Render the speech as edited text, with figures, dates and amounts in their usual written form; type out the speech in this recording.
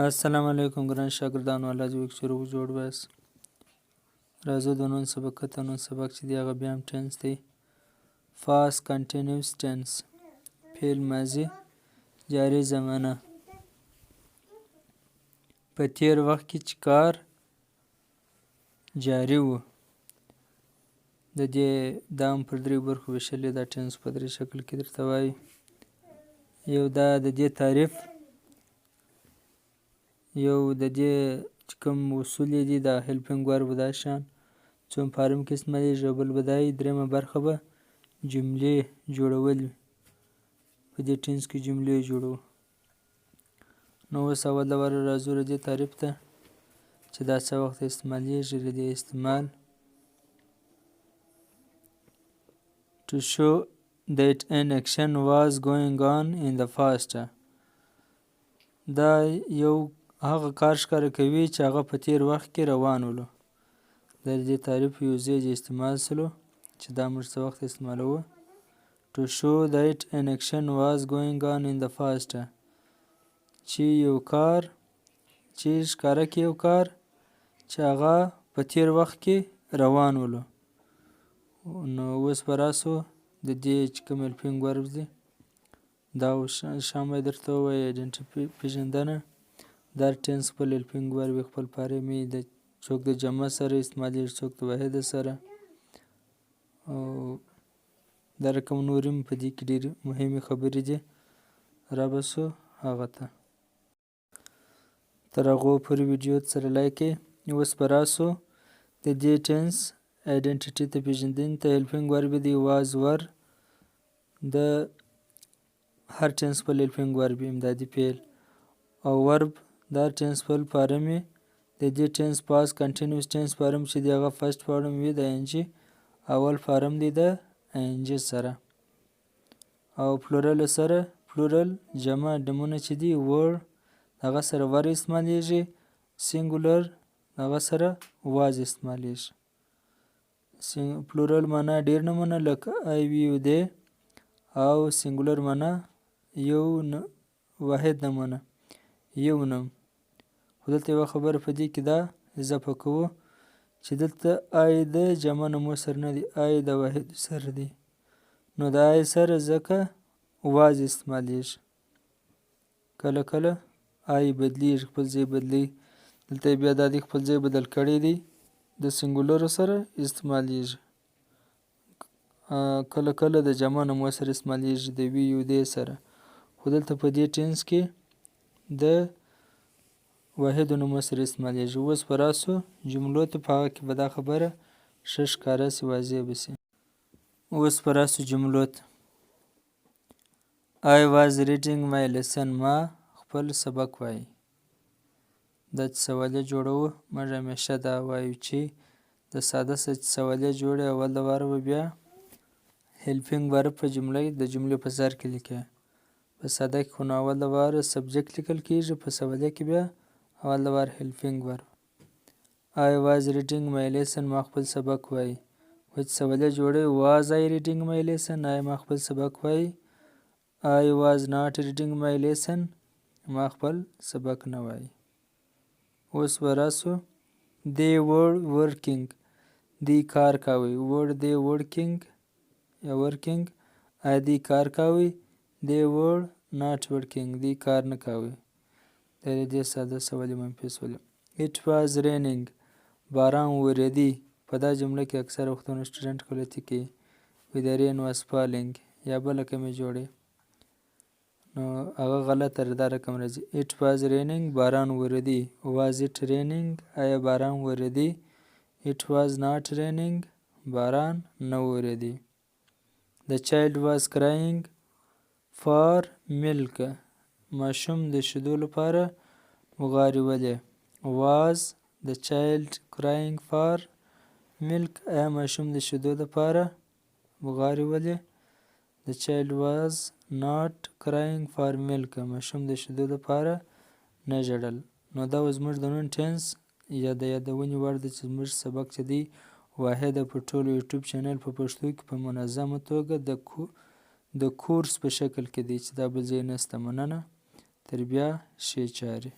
السلام علیکم ګران شاګردانو، الله دې وکړي چې روغ جوړ ویاست. راځه د نن سبق چې دی هغه بیا هم ټینس دی. فاست کنټینیوس ټینس، فعل ماضي جاري زمانه. په تیر وخت کې چې کار جاري و، د دې دا هم پر درې برخو ویشلی. دا ټینس په درې شکل کې درته وایي. یو دا د دې تعریف، یو د دې چې کوم اصول یې دي دا هیلپینګ ورب دا شان څوم فارم کې استعمالیږي، او بل به دا وي درېیمه برخه به جملې جوړول وي. په دې ټینس کې جملې جوړوو. نو اوس اول لپاره راځو د دې تعریف ته چې دا څه وخت استعمالیږي. د دې استعمال to show that an action was going on in the past. دا یو هغه کار ښکاره کوي چې هغه په تیر وخت کې روان ولو. د دې تعریف یو ځای استعمال سلو چې دا موږ څه وخت استعمالوو. to show that an action was going on in the past، چې یو کار چې ښکاره کوي یو کار چې هغه په تیر وخت کې روان ولو. نو اوس به راسو د دې چې کوم هیلپینګ وربز دي دا شان به درته ووایي. ایډنټي پېژندنه، دا ټینس خپل هیلپینګ ورب خپل فارمي د څوک د جمع سره استعمالیږي، څوک د واحده سره، او دا رقم نور هم په دې کې ډېرې مهمې خبرې دي. رابسو هغه ته. تر هغو پورې ویډیو سره لایک کړئ. اوس به راسو د دې ټینس آیډنټیټي ته پېژندنې ته. هیلپینګ ورب دی واز ور. د هر ټینس خپل هیلپینګ ورب امدادي فعل او ورب دا ټینس خپل فارم وي. د دې ټینس پاس کنټینیوس ټینس فارم چې دی هغه فرسټ فارم وي د انجي، اول فارم دی د انجي سره، او پلورل سره پلورل جمع ډمونه چې دي ور هغه سره ور استعمالیږي. سینګولر هغه سره واز استعمالیږي. پلورل معنا ډیر نومونه لکه آی وی یو دی، او سینګولر معنا یو واحد نمونه یو نوم. خو دلته یوه خبره په دې کې دا اضافه کوو چې دلته آی د جمع نومو سره نه دی، آی د واحد سره دی. نو د آی سره ځکه واز استعمالیږي. کله کله آی بدلیږي، خپل ځای بدلی. دلته بیا دا دی خپل ځای بدل کړی دی، د سینګولرو سره استعمالیږي. کله کله د جمع نومو سره استعمالیږي، د وی یو دی سره. خو دلته په دې ټینس کې د واحدو نومو سره استعمالیږي. اوس به راسو جملو ته، په هغه کې به دا خبره ښه ښکاره سي، واضح به سي. اوس به راسو جملو ته. I was reading my lesson. ما خپل سبق وایي. دا چې سوالیه جوړوو موږ همیشه دا وایو چې د ساده څه چې سوالیه جوړوي اول د واره به بیا هیلپینګ ورب په جمله د جملې په سر کې لیکي. په ساده کې خو نو اول د واره سبجیکټ لیکل کېږي، په سوالیه کې بیا اول د واره هیلپینګ ورب. I was reading my lesson. ما خپل سبق وایي. خو چې سوالیه جوړوي was I reading my lesson، آیا ما خپل سبق وایي. I was not reading my lesson، ما خپل سبق نه وایي. اوس به راسو they were working. دی کار کوي. were they working یا working، آیا دی کار کوي. they were not working، دی کار نه کوي. دا د دې ساده سوالیه منفي سوالیه. it was raining، باران وریدي. په دا جمله کې اکثره وختونه سټوډنټ غلطي کوي، وي the rain was falling یا بله کومې جوړوي. نو هغه غلطه دا رقم راځي. it was raining، باران وریدي. was it raining، آیا باران وریدي. it was not raining، باران نه وریدي. the child was crying for milk، ماشوم د شیدو لپاره وغاریولې. was the child crying for milk، آیا ماشوم د شیدو لپاره وغاریولې. the child was not crying for milk، ماشوم د شیدو لپاره نه ژړل. نو دا زموږ د نن ټینس یا د یادونې وړ ده چې زموږ سبق چې دی واحده په ټولو یوټیوب چینل په پښتو کې په منظمه توګه د کورس په شکل کې دی چې دا بل ځای نسته. مننه. تر بیا ښې چارې.